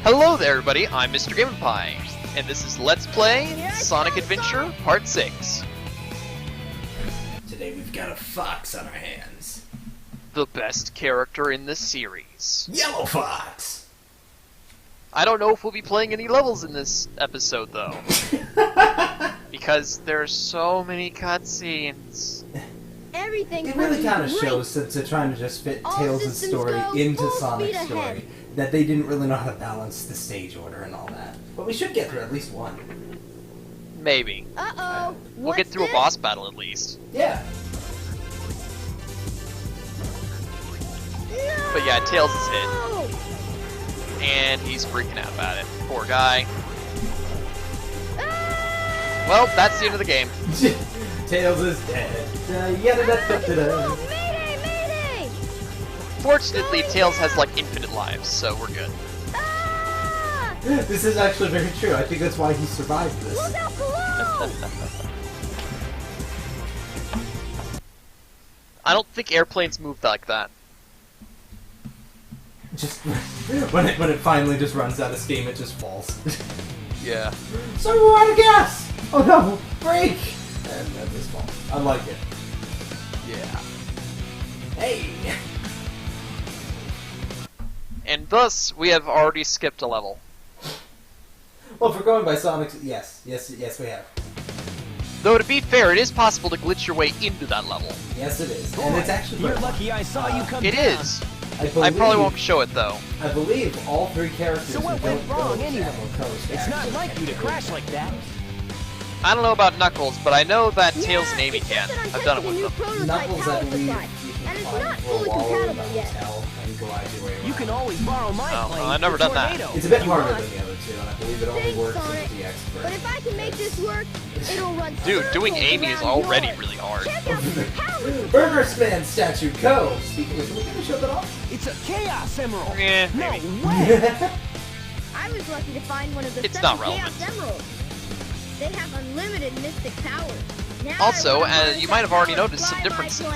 Hello there, everybody. I'm Mr. Game & Pie, and this is Let's Play Sonic Adventure Part 6. Today we've got a fox on our hands. The best character in the series. Yellow Fox! I don't know if we'll be playing any levels in this episode, though. Because there's so many cutscenes. Everything It really kind of shows that they're trying to just fit Tails' story into Sonic's story. That they didn't really know how to balance the stage order and all that. But we should get through at least one. Maybe. Uh-oh. We'll get through a boss battle at least. Yeah. No! But yeah, Tails is hit. And he's freaking out about it. Poor guy. Well, that's the end of the game. Tails is dead. Yada-da-da-da-da. Mayday! Mayday! Fortunately, Tails has like infinite lives, so we're good. Ah! This is actually very true. I think that's why he survived this. Look out below! I don't think airplanes move like that. Just when it finally just runs out of steam, it just falls. Yeah. So we're out of gas! Oh no! Break! And that just falls. I like it. Yeah. Hey! And thus, we have already skipped a level. Well, if we're going by Sonic's... Yes, we have. Though, to be fair, it is possible to glitch your way into that level. Yes, it is. And it's actually... You're lucky I saw you come It down. is. I probably won't show it, though. I believe all three characters So what who went don't wrong go to anyway? Apple Coast It's not actually like you to get crash good. like that. I don't know about Knuckles, but I know that Tails and Yeah, Amy it can. says that I'm I've done it testing a with new them. prototype Knuckles, I power believe, supply, you and can it's climb not through a fully wall in the compatible yet. hotel and glide your way around. You can always borrow my Oh, plane. I've never the done that. Tornado, It's a bit if you harder want. than the other two, and I believe it only Thanks, works Sonic. with the expert. But if I can make this work, it'll run Dude, doing circles Amy is around already yours. really hard. Check out the power supply. Burgersman statue, go! Speaking of, we're gonna show that off. It's a Chaos Emerald. Eh, no maybe. way. I was lucky to find one of the It's 7 not Chaos relevant. Emeralds. They have unlimited mystic powers. Now Also, I wanna harness you might have that already power noticed some fly my differences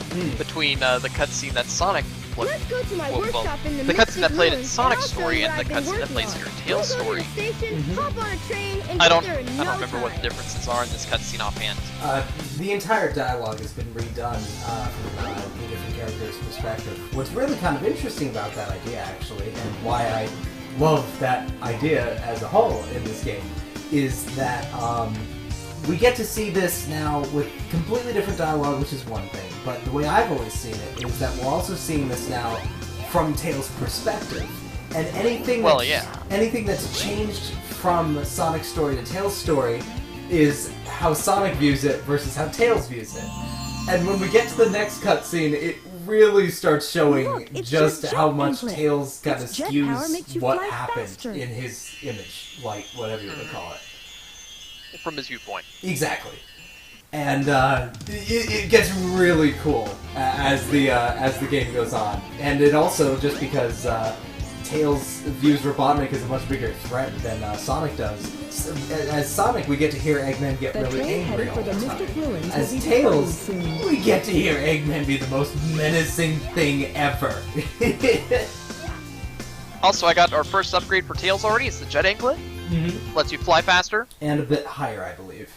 plane. between the cutscene that Sonic played. Let's go to my Well, workshop in the the cutscene that played in Ruins, Sonic's and I'll show story you and what the I've been cutscene that working plays on. here in Tails' We'll go story. to the station, hop on a train, and I get don't there in no remember what the time. differences are in this cutscene offhand. The entire dialogue has been redone from the different characters' perspective. What's really kind of interesting about that idea, actually, and why I love that idea as a whole in this game, is that we get to see this now with completely different dialogue, which is one thing. But the way I've always seen it is that we're also seeing this now from Tails' perspective. And anything that's changed from Sonic's story to Tails' story is how Sonic views it versus how Tails views it. And when we get to the next cutscene, it really starts showing Look, it's just your how jet much inlet. Tails kind of Its jet power makes skews you what fly happened faster. in his image, like whatever you want to call it. From his viewpoint. Exactly. And it gets really cool as the game goes on. And it also, just because Tails views Robotnik as a much bigger threat than Sonic does, as Sonic we get to hear Eggman get The really train angry headed all for the the Mystic time. Ruins will As be Tails, departing soon. we get to hear Eggman be the most menacing thing ever. Also, I got our first upgrade for Tails already. It's the Jet Anklet. Mhm. Lets you fly faster. And a bit higher, I believe.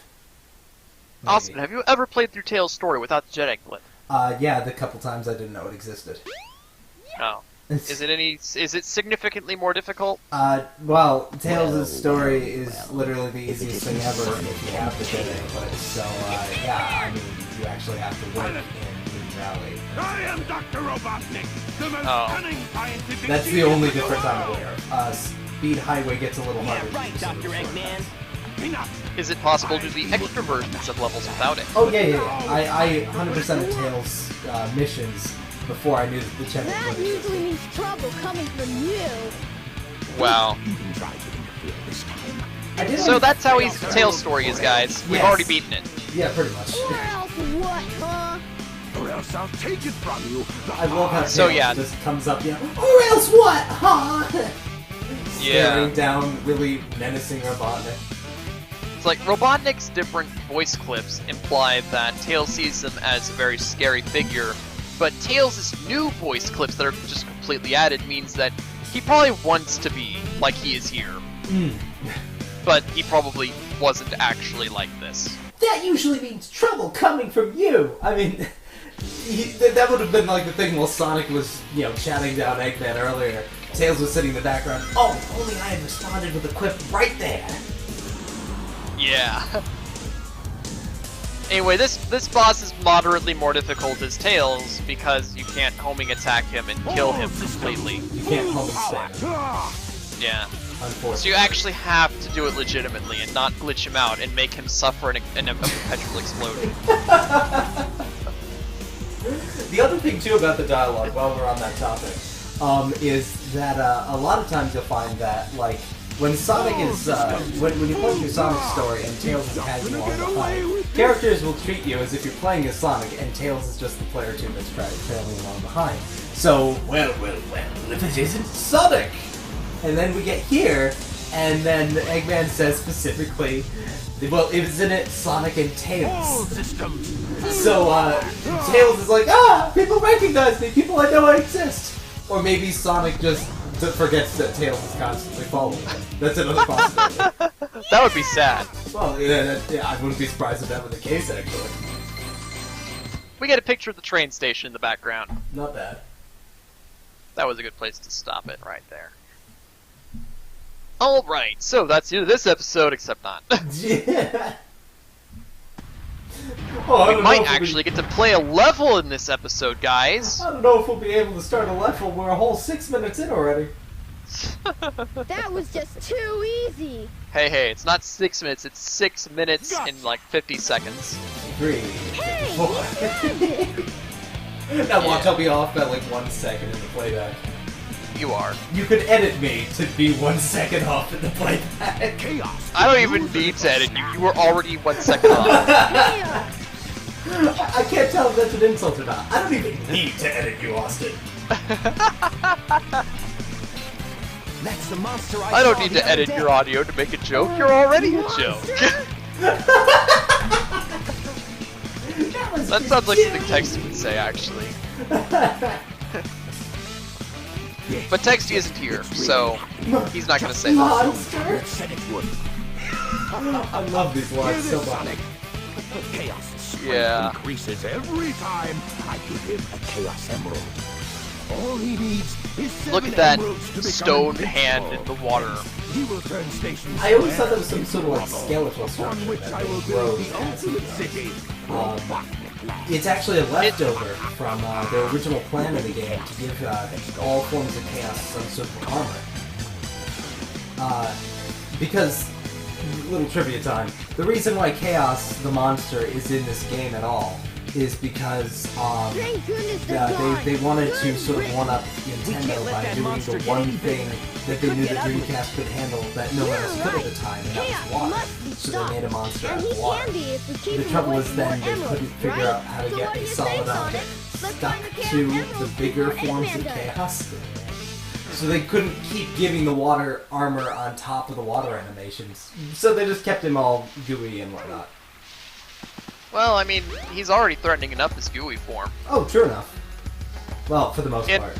Maybe. Austin, have you ever played through Tails' story without the Jet Anklet? Yeah, the couple times I didn't know it existed. No. Is it significantly more difficult? Well, Tails' story is literally the easiest thing ever if you have the Jet Anklet. So, yeah, I mean, you actually have to work in the Valley. I am Dr. Robotnik, the most Oh. cunning scientific That's the genius only in the difference I'm world. aware of. Speed Highway gets a little harder. Yeah, to right, use in the Dr. short Eggman. cuts. Enough. Is it possible to do the extra versions of levels without it? Oh, yeah. I 100% of Tails' missions before I knew that the Jet That Anklet usually existed. means trouble coming from you. Wow. I did So that's how easy the Tails story is, guys. We've Yes. already beaten it. Yeah, pretty much. Or else what, huh? Or else I'll take it from you. I love how Tails So, yeah. just comes up, or else what, huh? Yeah. Staring down, really menacing Robotnik. It's like Robotnik's different voice clips imply that Tails sees him as a very scary figure, but Tails' new voice clips that are just completely added means that He probably wants to be like he is here. But he probably wasn't actually like this. That usually means trouble coming from you! I mean, that would have been like the thing while Sonic was, chatting down Eggman earlier. Tails was sitting in the background. Oh, if only I had responded with a quip right there! Yeah. Anyway, this boss is moderately more difficult as Tails because you can't homing attack him and kill him completely. You can't homing spam him. Yeah. Unfortunately. So you actually have to do it legitimately and not glitch him out and make him suffer in a perpetual explosion. The other thing too about the dialogue, while we're on that topic, is that a lot of times you'll find that, like, when Sonic is, when you play through Sonic's story and Tails is tagging along behind, characters will treat you as if you're playing as Sonic and Tails is just the player too that's trailing along behind. So, well, if it isn't Sonic! And then we get here, and then Eggman says specifically, well, isn't it Sonic and Tails? So, Tails is like, people recognize me, people I know I exist! Or maybe Sonic just forgets that Tails is constantly following him. That's another possibility. That would be sad. Well, yeah, I wouldn't be surprised if that were the case, actually. We get a picture of the train station in the background. Not bad. That was a good place to stop it, right there. Alright, so that's the end of this episode, except not. Yeah. Oh, we might actually get to play a level in this episode, guys. I don't know if we'll be able to start a level. We're a whole 6 minutes in already. That was just too easy. Hey, it's not 6 minutes, it's 6 minutes and like 50 seconds. 3, 4. Now watch, I'll be off by like 1 second in the playback. You are. You could edit me to be 1 second off in the playback. Chaos. I don't even need to edit you. You were already 1 second off. I can't tell if that's an insult or not. I don't even need to edit you, Austin. That's the monster I don't need to edit your audio to make a joke. You're already a joke. That sounds like something Texty would say, actually. But Texty isn't here, so he's not going to say that. Monster! Said it would. I love these lines so much. Chaos' strength Yeah. increases every time I give him a Chaos Emerald. All he needs is 7 Look at that emeralds to become stone invincible. hand in the water. He will turn stations I always thought that was square some sort of like into skeletal rubble, structure upon which that I will grows build the as he ultimate goes. city. It's actually a leftover from the original plan of the game to give all forms of Chaos some sort of armor. Because, little trivia time, the reason why Chaos, the monster, is in this game at all is because Thank goodness they're gone. they wanted to Good sort of grief. one-up can't Nintendo let by that doing monster the get one any thing bigger. that they Could knew the get ugly. Dreamcast could handle that no one else could at the time, and that Chaos was water. must be So they stopped. made a monster And out he of water. can be if we keep The him trouble away was from then more they couldn't emeralds, figure right? out how to So get what do a you solid say, object Sonic? Let's stuck find the Chaos to the Emeralds bigger before forms Eggman of does. Chaos. So they couldn't keep giving the water armor on top of the water animations. So they just kept him all gooey and whatnot. Well, I mean, he's already threatening enough as gooey form. Oh, true enough. Well, for the most And- part.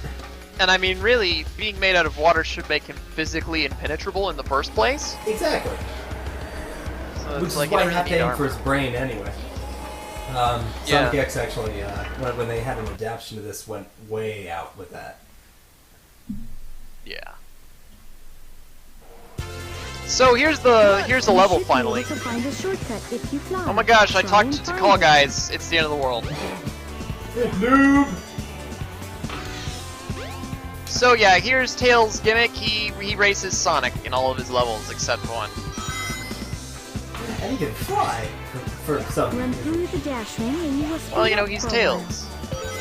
And I mean, really, being made out of water should make him physically impenetrable in the first place. Exactly. So Which it's is like why you you don't have really to need aim for armor. his brain anyway. Yeah. Sonic X actually, when they had an adaptation of this, went way out with that. Yeah. So here's the level finally. Oh my gosh, I talked to Call guys. It's the end of the world. Noob! So yeah, here's Tails' gimmick. He races Sonic in all of his levels except one. And he can fly for some Run reason. through the dash ring and you will speed Well, you know, up he's program. Tails.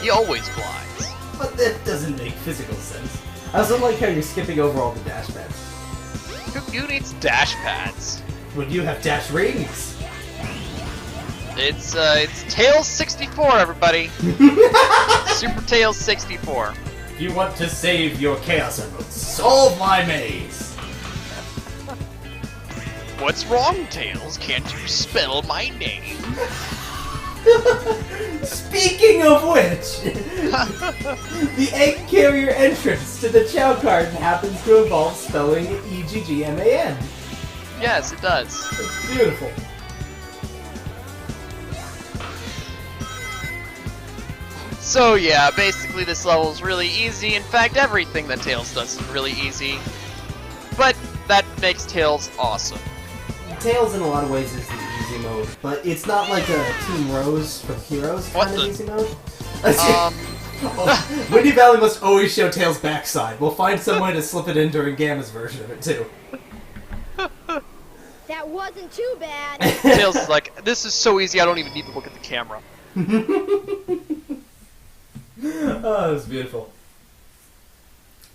He always flies. But that doesn't make physical sense. I also like how you're skipping over all the dash pads. Who needs dash pads? When you have dash rings! It's Tails 64, everybody. Super Tails 64. You want to save your Chaos Emeralds. Solve my maze! What's wrong, Tails? Can't you spell my name? Speaking of which, the egg carrier entrance to the Chow card happens to involve spelling EGGMAN. Yes, it does. It's beautiful. So yeah, basically this level is really easy. In fact, everything that Tails does is really easy. But that makes Tails awesome. Tails in a lot of ways is the easy mode, but it's not like a Team Rose from Heroes kind of easy mode. Windy Valley must always show Tails' backside. We'll find some way to slip it in during Gamma's version of it too. That wasn't too bad. Tails is like, this is so easy I don't even need to look at the camera. Oh, it was beautiful.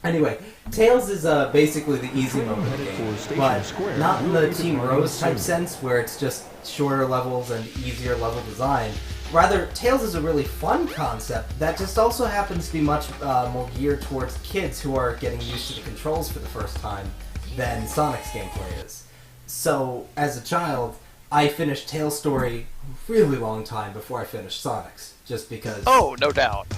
Anyway, Tails is basically the easy mode of the game, but not in the Team Rose type sense where it's just shorter levels and easier level design. Rather, Tails is a really fun concept that just also happens to be much more geared towards kids who are getting used to the controls for the first time than Sonic's gameplay is. So, as a child, I finished Tails' story a really long time before I finished Sonic's, just because... Oh, no doubt.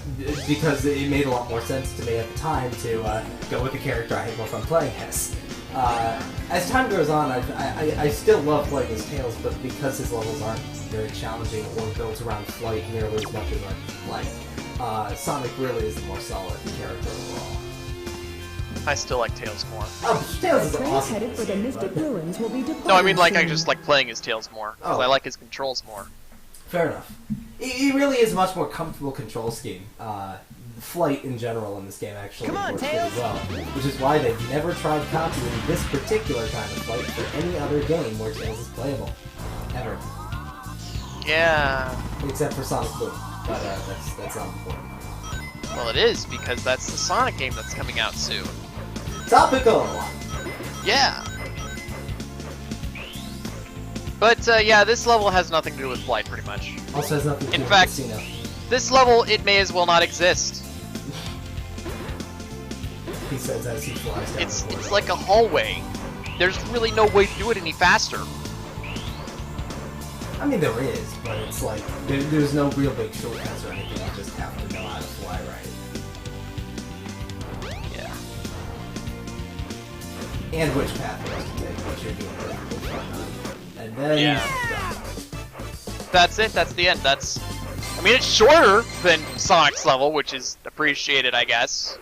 Because it made a lot more sense to me at the time to go with the character I had more fun playing as. As time goes on, I still love playing as Tails, but because his levels aren't very challenging or built around flight nearly as much as I like, Sonic really is the more solid character overall. I still like Tails more. Oh, Tails is Train awesome. headed for the Mystic Ruins will be departing No, I mean, like, I soon. just like playing as Tails more. Because I like his controls more. Fair enough. He really is a much more comfortable control scheme. Flight in general in this game actually works pretty well, which is why they've never tried copying this particular kind of flight for any other game where Tails is playable. Ever. Yeah. Except for Sonic Boom. But that's not important. Well, it is, because that's the Sonic game that's coming out soon. Topical! Yeah. But, yeah, this level has nothing to do with flight, pretty much. Also has nothing to do In with fact, Casino. this level, it may as well not exist. He says as he flies down the corridor. It's like a hallway. There's really no way to do it any faster. I mean, there is, but it's like, there's no real big shortcuts or anything. You just have to know how to fly right. Yeah. And which path you have to take, which you're doing perfectly fine on. And then... Yeah. That's it, that's the end. That's... I mean, it's shorter than Sonic's level, which is appreciated, I guess.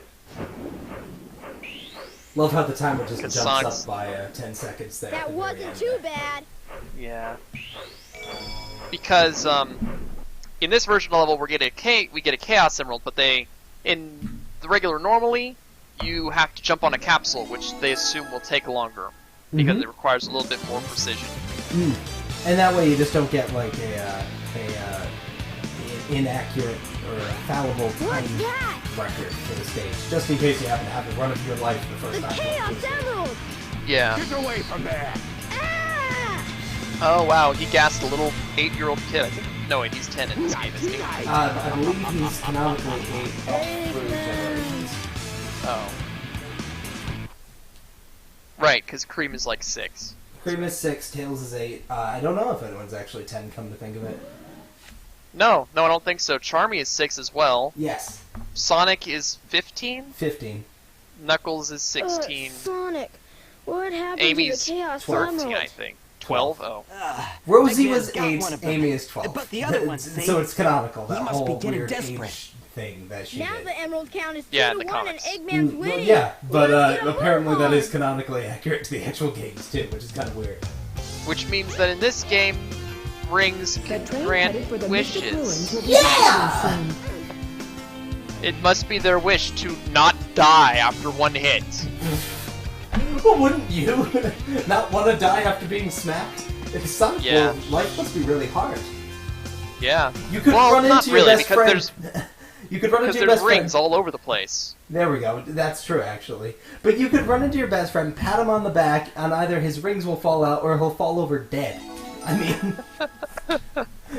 Love how the timer just 'Cause jumps Sonic's- up by 10 seconds there. at That the very wasn't end too there. bad. Yeah. Because, in this version of the level, we get a Chaos Emerald, but in the regular normally, you have to jump on a capsule, which they assume will take longer, because Mhm. it requires a little bit more precision. Mm. And that way you just don't get like a inaccurate or a fallible What's time that? record for the stage, just in case you happen to have the run of your life the The first time. Chaos Emerald! Yeah. Get away from there! Ah! Oh wow, he gassed a little 8-year-old kid. I think. No, wait, he's 10 in this game, isn't he? I believe he's canonically 8 up through generations. Oh. Right, because Cream is like 6. Cream is 6, Tails is 8. I don't know if anyone's actually 10, come to think of it. No, I don't think so. Charmy is 6 as well. Yes, Sonic is 15. 15. Knuckles is 16. Sonic, what happened Amy's to the Chaos 14, Emerald? I think. 12? Oh. Rosie I was got 8, one of them. Amy is 12. But the other one's So it's canonical, that He must be whole getting weird desperate. age thing that she Now did. the Emerald count is 2 Yeah, to in the 1 and comics. Eggman's Well, winning. yeah, but Let's get a apparently move that on. is canonically accurate to the actual games too, which is kind of weird. Which means that in this game, rings The can train grant headed for the Mystic Ruins wishes. will be Yeah! departing soon. It must be their wish to not die after one hit. Well, wouldn't you not want to die after being smacked? If Sonic Yeah. World, life must be really hard. Yeah. You could Well, run not into your really, best because friend. You could run Because into your there's best rings friend. all over the place. There we go. That's true, actually. But you could run into your best friend, pat him on the back, and either his rings will fall out or he'll fall over dead. I mean...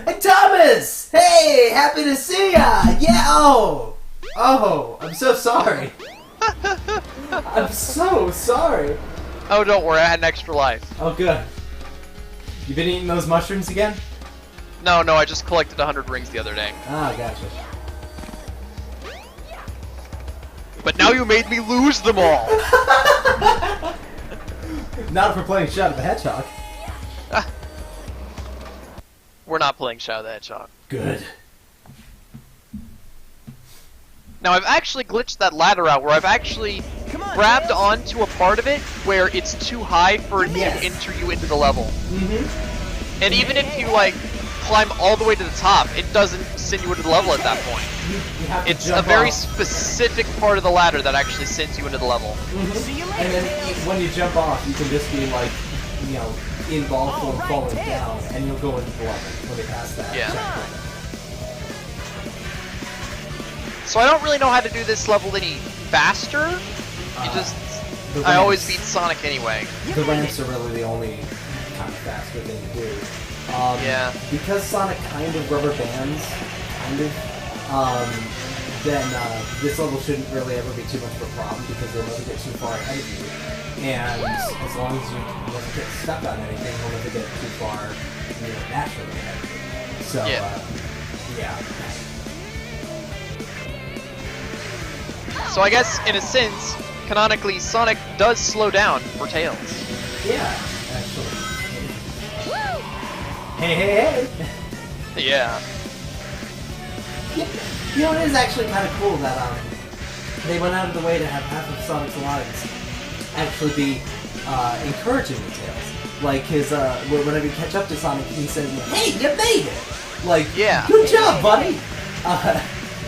Hey, Thomas! Hey! Happy to see ya! Yeah! Oh! Oh! I'm so sorry. I'm so sorry. Oh, don't worry, I had an extra life. Oh, good. You been eating those mushrooms again? No, I just collected 100 rings the other day. Ah, gotcha. But now you made me lose them all! Not if we're playing Shadow the Hedgehog. We're not playing Shadow the Hedgehog. Good. Now I've actually glitched that ladder out where I've actually grabbed onto a part of it where it's too high for it to enter you into the level. Mm-hmm. And even if you like climb all the way to the top, it doesn't send you into the level at that point. You have to It's jump a very off. specific part of the ladder that actually sends you into the level. Mm-hmm. And then when you jump off, you can just be like, you know, in ball form falling down, and you'll go into the level when you pass that. Yeah. checkpoint. So I don't really know how to do this level any faster. I always beat Sonic anyway. The ramps are really the only kind of faster thing to do. Yeah. Because Sonic kind of rubber bands, then this level shouldn't really ever be too much of a problem because they'll never get too far ahead of you. And as long as you never get stuck on anything, you'll never get too far, naturally ahead of you. So, yeah. So I guess, in a sense, canonically, Sonic does slow down for Tails. Yeah, actually. Hey! Yeah. You know, it is actually kind of cool that they went out of the way to have half of Sonic's lines actually be encouraging the Tails. Like his, whenever you catch up to Sonic, he says, "Hey, you made it!" Like, yeah. Good job, buddy.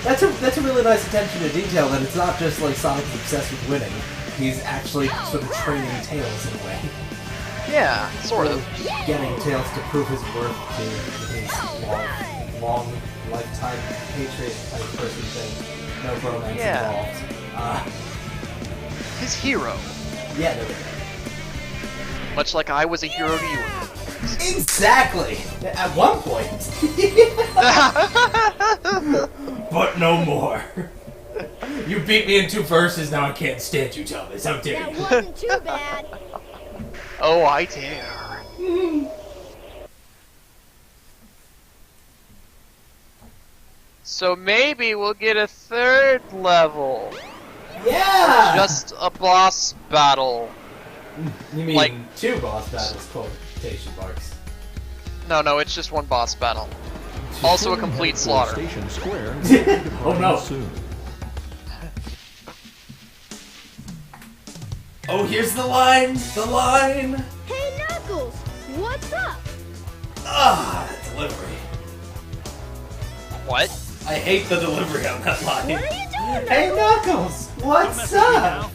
That's a really nice attention to detail. That it's not just like Sonic's obsessed with winning. He's actually sort of training Tails in a way. Yeah, sort of. Getting Tails to prove his worth to his long lifetime hatred type person thing. No romance involved. His hero. Yeah, there we go. Much like I was a hero to you. Exactly! At one point. But no more. You beat me in 2 verses, now I can't stand you, Thomas. How dare That you? wasn't too bad. Oh, I dare. So maybe we'll get a 3rd level. Yeah! Just a boss battle. You mean like 2 boss battles, quotation marks. No, it's just 1 boss battle. Also a complete slaughter. Station Square. Oh no. Soon. Oh, here's the line! The line! Hey, Knuckles, what's up? Ah, that delivery. What? I hate the delivery on that line. What are you doing, Hey, Knuckles! What's up?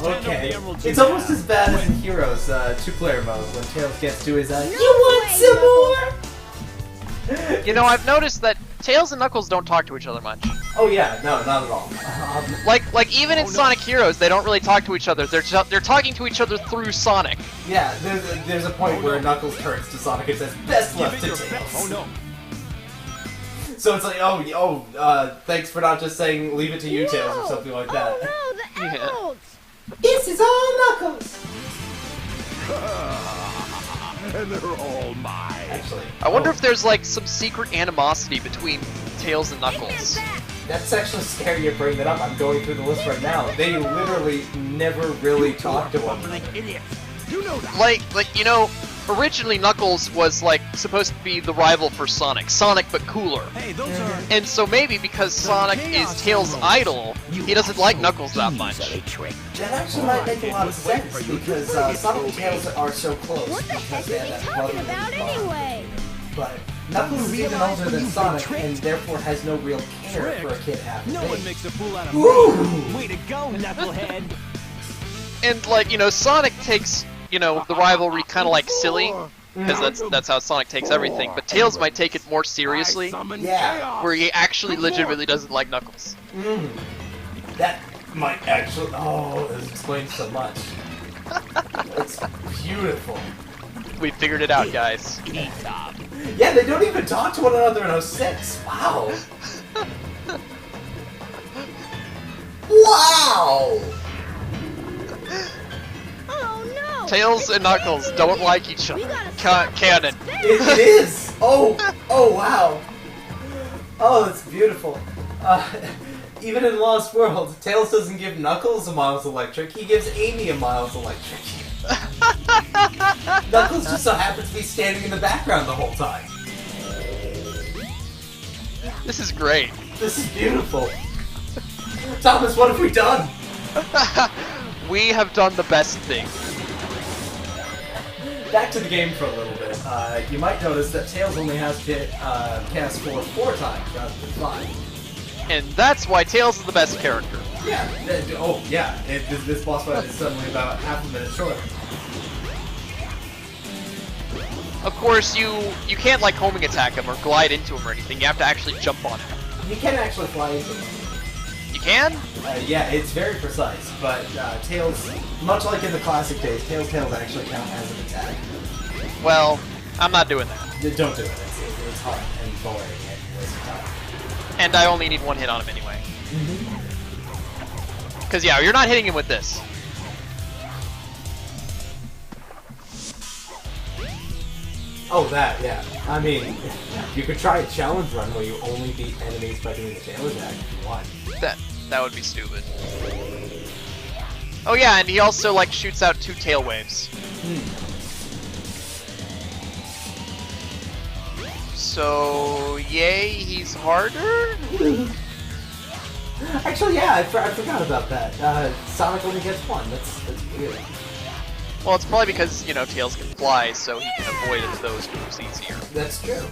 Okay. It's almost as bad as in Heroes 2-player mode when Tails gets to his You want some more? You know, I've noticed that Tails and Knuckles don't talk to each other much. Oh yeah, no, not at all. Like even in Sonic Heroes, they don't really talk to each other. They're talking to each other through Sonic. Yeah, there's a point where Knuckles turns to Sonic and says, "Best left to Tails." Oh no. So it's like, thanks for not just saying "leave it to you, Tails" or something like that. Oh no, the Yeah. emeralds! This is all Knuckles. And they're all mine. Actually, I wonder if there's like some secret animosity between Tails and Knuckles. that's actually scary you bring that up. I'm going through the list right now. They literally never really talk to one another. Idiots. You know that. Like you know, originally Knuckles was like supposed to be the rival for Sonic but cooler. Hey, those are. And so maybe because Sonic is Tails' idol, he doesn't like Knuckles that much. That actually might make a lot of sense because Sonic and Tails are so close. What the heck because they are have they that talking brotherly about bond. anyway? But Knuckles is even older than Sonic and therefore has no real care for a kid half his No one age. makes a fool out of Ooh! me. Way to go, knucklehead. And like, you know, Sonic takes, you know, the rivalry kind of like silly, because that's how Sonic takes everything. But Tails might take it more seriously, Yeah. where he actually legitimately doesn't like Knuckles. That might actually. Oh, this explains so much. It's beautiful. We figured it out, guys. Yeah, they don't even talk to one another in 06. Wow. Wow. Oh no! Tails and Knuckles don't like each other. Canon. It is! Oh! Oh, wow! Oh, it's beautiful. Even in Lost World, Tails doesn't give Knuckles a Miles Electric, he gives Amy a Miles Electric. Knuckles just so happens to be standing in the background the whole time. This is great. This is beautiful. Thomas, what have we done? We have done the best thing. Back to the game for a little bit. You might notice that Tails only has to cast 4 times rather than 5. And that's why Tails is the best character. Yeah. Oh, yeah. This boss fight is suddenly about half a minute shorter. Of course, you can't like homing attack him or glide into him or anything. You have to actually jump on him. You can actually fly into him. You can? Yeah, it's very precise, but Tails, much like in the classic days, Tails actually count as an attack. Well, I'm not doing that. Don't do it. It's hard and boring and waste of time. And I only need 1 hit on him anyway. Because, yeah, you're not hitting him with this. Oh, that, yeah. I mean, you could try a challenge run where you only beat enemies by doing the tail attack if you want. That would be stupid. Oh yeah, and he also like shoots out 2 tail waves. So yay, he's harder? Actually, yeah, I forgot about that. Sonic only gets 1. That's weird. Well, it's probably because, you know, Tails can fly, so he can avoid those moves easier. That's true.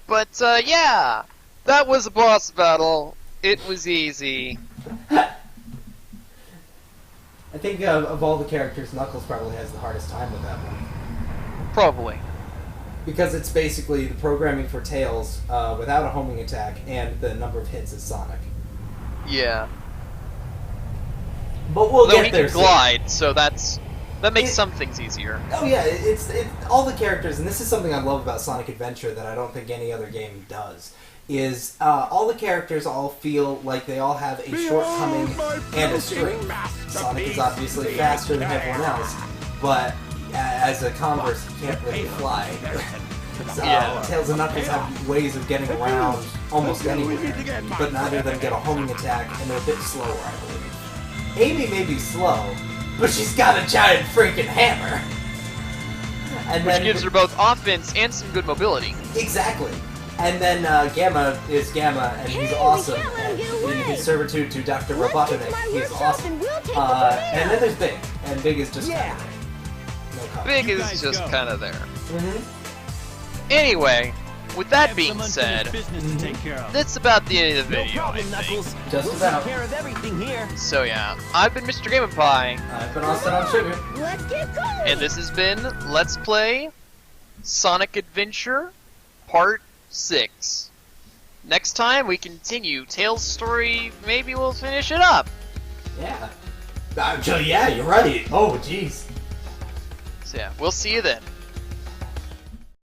But, yeah! That was a boss battle. It was easy. I think of all the characters, Knuckles probably has the hardest time with that one. Probably. Because it's basically the programming for Tails without a homing attack and the number of hits as Sonic. Yeah. But we'll Though get he there can glide, so that makes some things easier. Oh yeah, it's all the characters, and this is something I love about Sonic Adventure that I don't think any other game does, is all the characters all feel like they all have a shortcoming and a strength. Sonic is obviously faster than everyone else, but as a converse, he can't really fly. So, Yeah. Tails and Knuckles have ways of getting around almost anywhere, but neither of them get a homing attack, and they're a bit slower, I believe. Amy may be slow, but she's got a giant freaking hammer. And Which then, gives her both offense and some good mobility. Exactly. And then Gamma is Gamma, and he's awesome. And in his servitude to Dr. Robotnik, he's awesome. And then there's Big, and Big is just kind of there. No comment. Big is just kind of there. Anyway, with that being said, that's about the end of the video, I think. Just about. Care of everything here. So yeah, I've been Mr. Game & Pie, I've been Austin on Sugar. Let's get going! and this has been Let's Play Sonic Adventure Part 6. Next time we continue Tails' story, maybe we'll finish it up. Yeah. Actually, yeah, you're right. Oh, jeez. So yeah, we'll see you then.